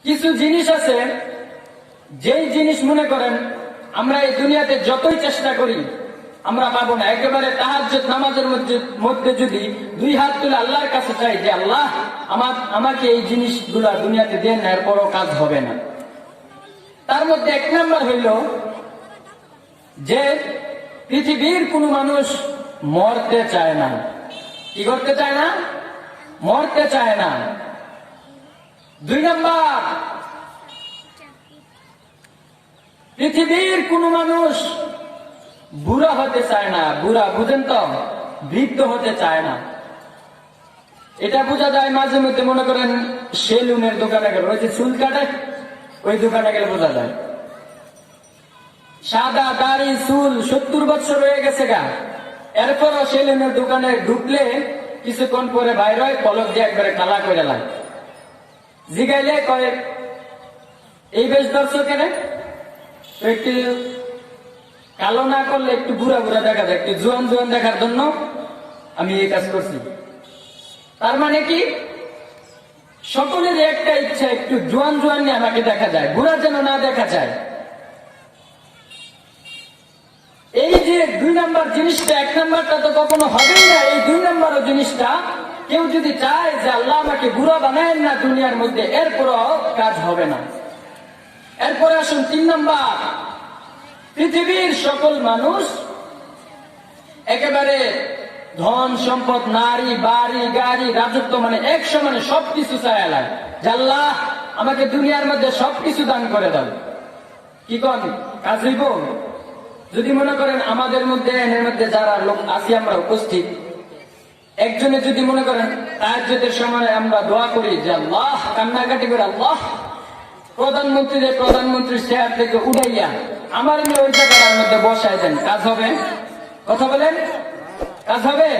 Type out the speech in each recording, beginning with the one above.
কিছু জিনিস আছে যেই জিনিস মনে করেন আমরা এই দুনিয়াতে যতই চেষ্টা করি আমরা পাবো না। একেবারে তাহাজ্জুদ নামাজের মধ্যে যদি দুই হাত তুলে আল্লাহর কাছে চাই যে আল্লাহ আমাকে এই জিনিসগুলা দুনিয়াতে দেন না, এরপরও কাজ হবে না। তার মধ্যে এক নাম্বার হইল যে পৃথিবীর কোন মানুষ মরতে চায় না। কি করতে চায় না? মরতে চায় না। দুই নাম্বার, পৃথিবীর কোন মানুষ বুড়া হতে চায় না। বুড়া বুঝেন তো, বৃদ্ধ হতে চায় না। এটা বোঝা যায় মাঝে মধ্যে, মনে করেন সেলুনের দোকানে গেলে, ওই যে চুল কাটে ওই দোকানে গেলে বোঝা যায়। সাদা দাড়ি চুল 70 বছর হয়ে গেছে গা, এরপরও সেলুনের দোকানে ঢুকলে কিছুক্ষণ পরে বাইরে হয়, পলক দিয়ে একবারে কালা করে লাগে। জিগাইলে কয়ে এই বেশ দর্শক কেন একটু কালো না করলে একটু বুড়া বুড়া দেখা যায়, একটু জোয়ান জোয়ান দেখার জন্য আমি এই কাজ করছি। তার মানে কি, সকলের একটা ইচ্ছা একটু জোয়ান জোয়ান নিয়ে আমাকে দেখা যায়, বুড়া যেন না দেখা যায়। এই যে দুই নাম্বার জিনিসটা, এক নাম্বারটা তো কখনো হবেই না। এই দুই নাম্বার জিনিসটা কেউ যদি চায় যে আল্লাহ আমাকে বুড়া বানায় না দুনিয়ার মধ্যে, এরপরও কাজ হবে না। এরপরে আসুন 3 নাম্বার, পৃথিবীর সকল মানুষ একেবারে ধন সম্পদ, নারী বাড়ি গাড়ি রাজত্ব, মানে একশো, মানে সবকিছু চায় আল্লাহ যে আল্লাহ আমাকে দুনিয়ার মধ্যে সবকিছু দান করে দাও। কি কন কাজ হইব? যদি মনে করেন আমাদের মধ্যে এর মধ্যে যারা লোক আছি আমরা উপস্থিত, একজনে যদি মনে করেন তাহাজ্জুদের সময় আমরা দোয়া করি যে আল্লাহ, কান্নাকাটি করে আল্লাহ প্রধানমন্ত্রীর চেয়ার থেকে উঠাইয়া আমার মেয়ে ওই জায়গার মধ্যে বসায় দেন, কাজ হবে? কথা বলেন, কাজ হবে?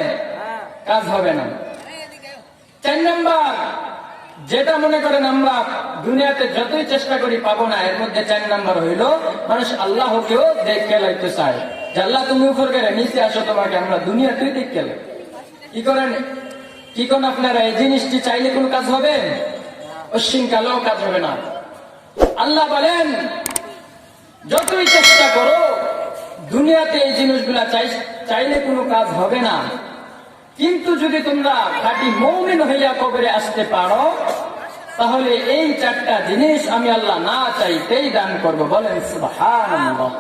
কাজ হবে না। 4 নাম্বার, যেটা মনে করেন আমরা দুনিয়াতে যতই চেষ্টা করি পাবো না, এর মধ্যে 4 নাম্বার হইল মানুষ আল্লাহকেও দেখে লাইতে চায় যে আল্লাহ তুমি উপর গেলে নিচে আসো, তোমাকে আমরা দুনিয়াতেই দেখে লাই। কি করেন আপনারা? এই জিনিসটি চাইলে কোন কাজ হবে? অশ্বিনকালেও কাজ হবে না। আল্লাহ বলেন যতই চেষ্টা করো দুনিয়াতে এই জিনিসগুলা চাইলে কোনো কাজ হবে না, কিন্তু যদি তোমরা খাঁটি মুমিন হইয়া কবরে আসতে পারো তাহলে এই 4টা জিনিস আমি আল্লাহ না চাইতেই দান করবো। বলেন সুবহানাল্লাহ।